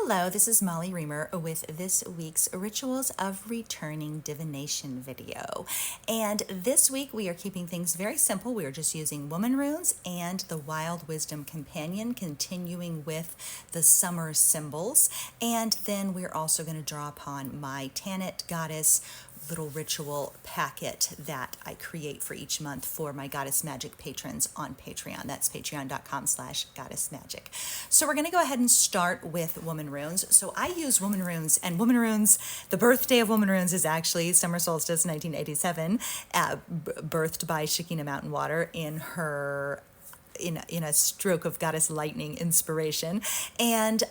Hello, this is Molly Reamer with this week's Rituals of Returning Divination video. And this week we are keeping things very simple. We are just using woman runes and the Wild Wisdom Companion, continuing with the summer symbols. And then we're also going to draw upon my Tanit Goddess little ritual packet that I create for each month for my Goddess Magic patrons on Patreon. That's patreon.com/goddessmagic. So we're going to go ahead and start with woman runes. So I use woman runes, and woman runes, the birthday of woman runes is actually summer solstice 1987, birthed by Shekinah Mountain Water in her in a stroke of goddess lightning inspiration. And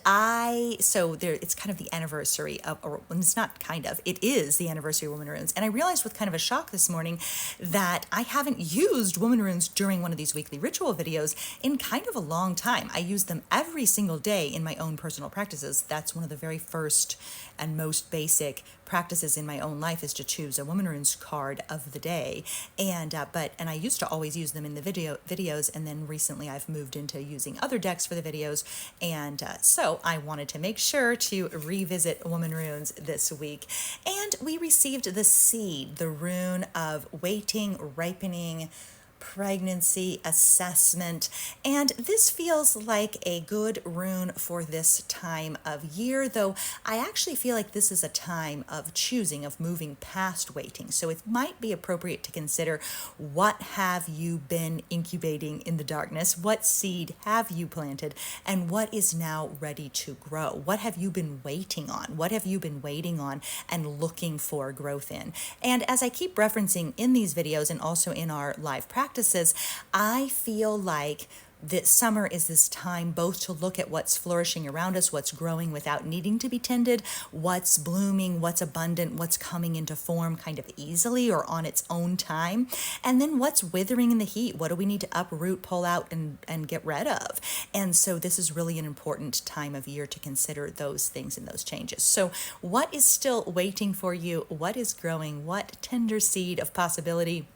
so there, it's kind of the anniversary of, or it's not kind of, it is the anniversary of woman runes. And I realized with kind of a shock this morning that I haven't used woman runes during one of these weekly ritual videos in kind of a long time. I use them every single day in my own personal practices. That's one of the very first and most basic practices in my own life, is to choose a woman runes card of the day. And I used to always use them in the videos, and then recently I've moved into using other decks for the videos, and so I wanted to make sure to revisit woman runes this week. And we received the seed, the rune of waiting, ripening, pregnancy, assessment, and this feels like a good rune for this time of year, though I actually feel like this is a time of choosing, of moving past waiting. So it might be appropriate to consider, what have you been incubating in the darkness? What seed have you planted, and what is now ready to grow? What have you been waiting on? What have you been waiting on and looking for growth in? And as I keep referencing in these videos and also in our live practices, I feel like that summer is this time both to look at what's flourishing around us, what's growing without needing to be tended, what's blooming, what's abundant, what's coming into form kind of easily or on its own time, and then what's withering in the heat. What do we need to uproot, pull out, and get rid of? And so this is really an important time of year to consider those things and those changes. So what is still waiting for you? What is growing? What tender seed of possibility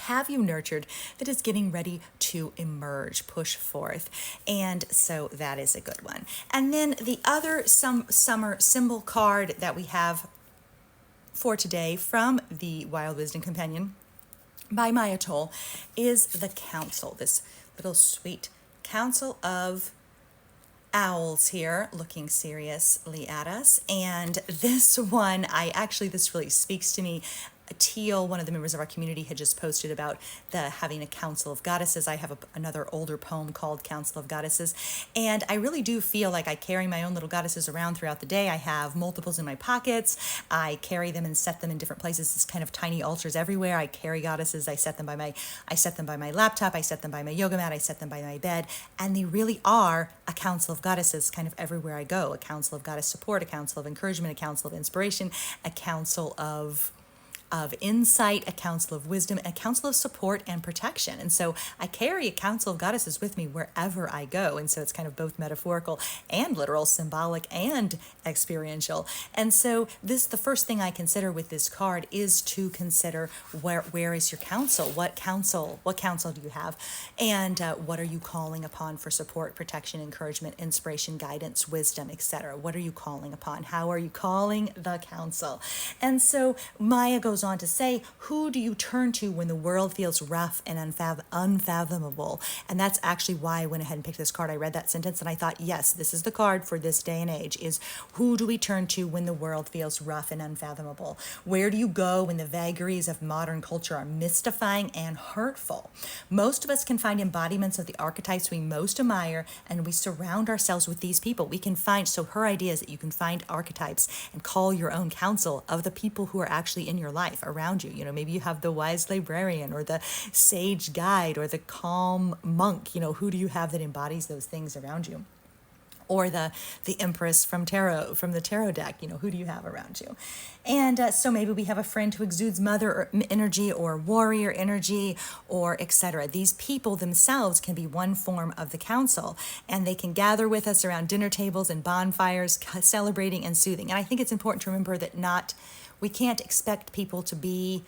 have you nurtured that is getting ready to emerge, push forth? And so that is a good one. And then the other summer symbol card that we have for today from the Wild Wisdom Companion by Maya Toll is the counsel, this little sweet counsel of owls here looking seriously at us. And this one, this really speaks to me. Teal, one of the members of our community, had just posted about having a council of goddesses. I have another older poem called Council of Goddesses, and I really do feel like I carry my own little goddesses around throughout the day. I have multiples in my pockets. I carry them and set them in different places. It's kind of tiny altars everywhere. I carry goddesses. I set them by my laptop. I set them by my yoga mat. I set them by my bed, and they really are a council of goddesses kind of everywhere I go. A council of goddess support, a council of encouragement, a council of inspiration, a council of insight, a council of wisdom, a council of support and protection. And so I carry a council of goddesses with me wherever I go. And so it's kind of both metaphorical and literal, symbolic and experiential. And so the first thing I consider with this card is to consider where is your counsel? What counsel do you have? And what are you calling upon for support, protection, encouragement, inspiration, guidance, wisdom, etc.? What are you calling upon? How are you calling the counsel? And so Maya goes on to say, who do you turn to when the world feels rough and unfathomable? And that's actually why I went ahead and picked this card. I read that sentence and I thought, yes, this is the card for this day and age, is who do we turn to when the world feels rough and unfathomable? Where do you go when the vagaries of modern culture are mystifying and hurtful? Most of us can find embodiments of the archetypes we most admire, and we surround ourselves with these people. We can find, so her idea is that you can find archetypes and call your own counsel of the people who are actually in your life around you. You know, maybe you have the wise librarian or the sage guide or the calm monk. You know, who do you have that embodies those things around you? Or the Empress from the tarot deck. You know, who do you have around you? And so maybe we have a friend who exudes mother energy or warrior energy or etc. These people themselves can be one form of the council, and they can gather with us around dinner tables and bonfires, celebrating and soothing. And I think it's important to remember that we can't expect people to be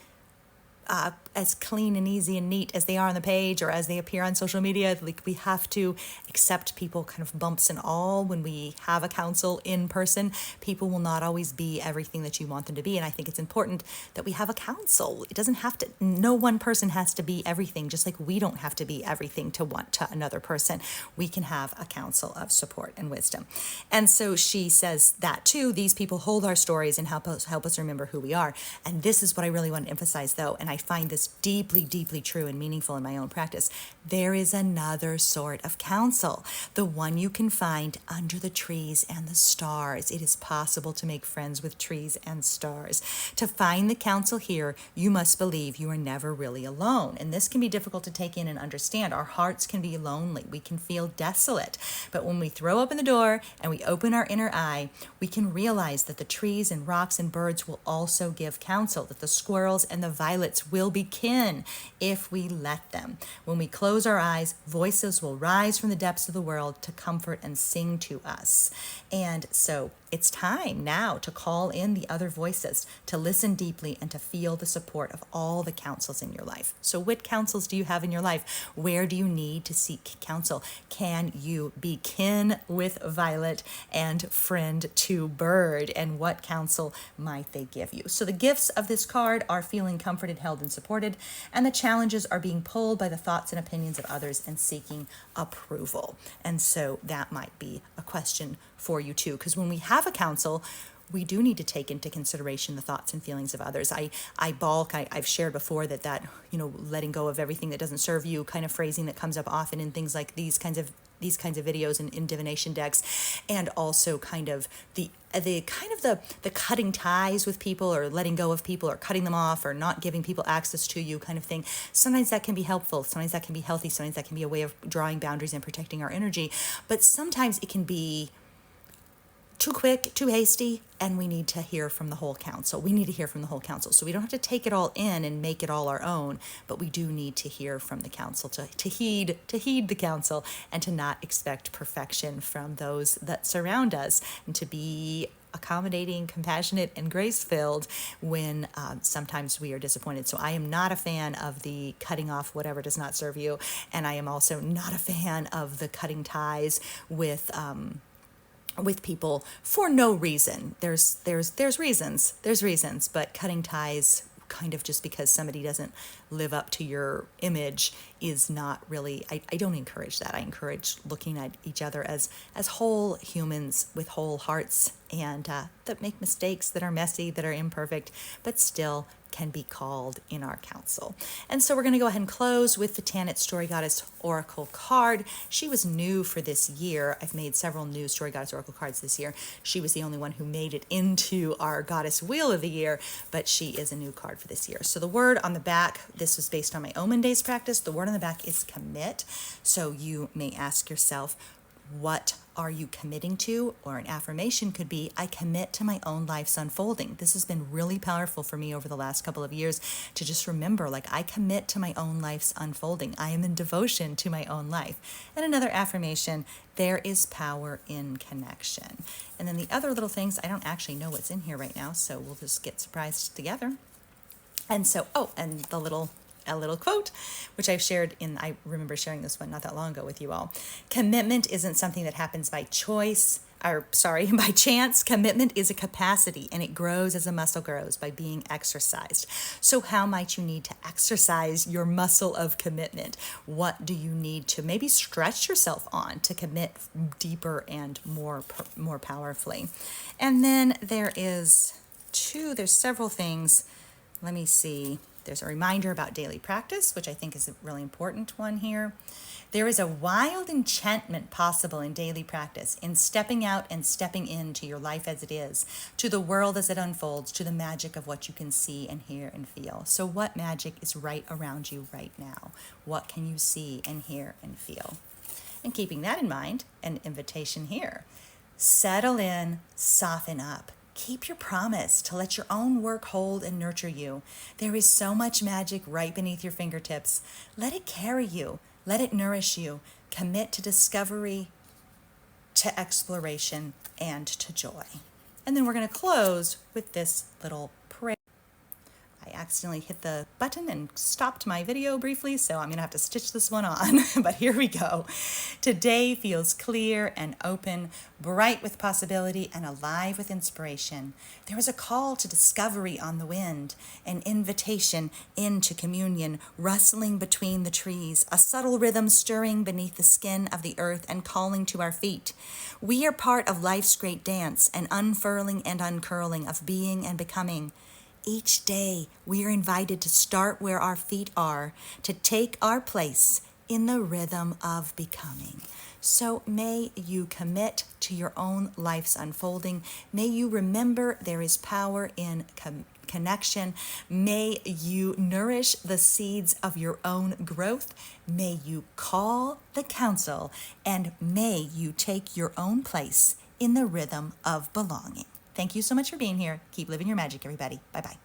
as clean and easy and neat as they are on the page or as they appear on social media. Like, we have to accept people kind of bumps and all. When we have a counsel in person, people will not always be everything that you want them to be. And I think it's important that we have a counsel. It doesn't have to, no one person has to be everything, just like we don't have to be everything to want to another person. We can have a counsel of support and wisdom. And so she says that too, these people hold our stories and help us remember who we are. And this is what I really want to emphasize though, and I find this deeply, deeply true and meaningful in my own practice. There is another sort of counsel, the one you can find under the trees and the stars. It is possible to make friends with trees and stars. To find the counsel here, you must believe you are never really alone. And this can be difficult to take in and understand. Our hearts can be lonely. We can feel desolate. But when we throw open the door and we open our inner eye, we can realize that the trees and rocks and birds will also give counsel, that the squirrels and the violets will be kin if we let them. When we close our eyes, voices will rise from the depths of the world to comfort and sing to us. And so it's time now to call in the other voices, to listen deeply and to feel the support of all the counsels in your life. So what counsels do you have in your life? Where do you need to seek counsel? Can you be kin with Violet and friend to Bird? And what counsel might they give you? So the gifts of this card are feeling comforted, held, and supported. And the challenges are being pulled by the thoughts and opinions of others and seeking approval. And so that might be a question for you too, because when we have a counsel, we do need to take into consideration the thoughts and feelings of others. I've shared before that letting go of everything that doesn't serve you kind of phrasing that comes up often in things like these kinds of videos and in divination decks, and also kind of the cutting ties with people, or letting go of people, or cutting them off, or not giving people access to you kind of thing. Sometimes that can be helpful, sometimes that can be healthy, sometimes that can be a way of drawing boundaries and protecting our energy, but sometimes it can be too quick, too hasty, and we need to hear from the whole council. We need to hear from the whole council. So we don't have to take it all in and make it all our own, but we do need to hear from the council, to heed the council, and to not expect perfection from those that surround us, and to be accommodating, compassionate, and grace-filled when sometimes we are disappointed. So I am not a fan of the cutting off whatever does not serve you, and I am also not a fan of the cutting ties with people for no reason. There's reasons, but cutting ties kind of just because somebody doesn't live up to your image is not really, I don't encourage that. I encourage looking at each other as whole humans with whole hearts, and that make mistakes, that are messy, that are imperfect, but still can be called in our council. And so we're going to go ahead and close with the Tanit Story Goddess Oracle card. She was new for this year. I've made several new Story Goddess Oracle cards this year. She was the only one who made it into our Goddess Wheel of the Year, but she is a new card for this year. So the word on the back, this was based on my Omen Days practice, the word on the back is commit. So you may ask yourself, what are you committing to? Or an affirmation could be, I commit to my own life's unfolding. This has been really powerful for me over the last couple of years to just remember, like, I commit to my own life's unfolding. I am in devotion to my own life. And another affirmation, there is power in connection. And then the other little things, I don't actually know what's in here right now, so we'll just get surprised together. And so, and a little quote, which I remember sharing this one not that long ago with you all. Commitment isn't something that happens by by chance. Commitment is a capacity, and it grows as a muscle grows by being exercised. So how might you need to exercise your muscle of commitment? What do you need to maybe stretch yourself on to commit deeper and more powerfully? And then there's several things. Let me see. There's a reminder about daily practice, which I think is a really important one here. There is a wild enchantment possible in daily practice, in stepping out and stepping into your life as it is, to the world as it unfolds, to the magic of what you can see and hear and feel. So what magic is right around you right now? What can you see and hear and feel? And keeping that in mind, an invitation here. Settle in, soften up. Keep your promise to let your own work hold and nurture you. There is so much magic right beneath your fingertips. Let it carry you. Let it nourish you. Commit to discovery, to exploration, and to joy. And then we're going to close with this little prayer. I accidentally hit the button and stopped my video briefly, so I'm gonna have to stitch this one on, but here we go. Today feels clear and open, bright with possibility and alive with inspiration. There is a call to discovery on the wind, an invitation into communion, rustling between the trees, a subtle rhythm stirring beneath the skin of the earth and calling to our feet. We are part of life's great dance, an unfurling and uncurling of being and becoming. Each day, we are invited to start where our feet are, to take our place in the rhythm of becoming. So may you commit to your own life's unfolding. May you remember there is power in connection. May you nourish the seeds of your own growth. May you call the counsel, and may you take your own place in the rhythm of belonging. Thank you so much for being here. Keep living your magic, everybody. Bye-bye.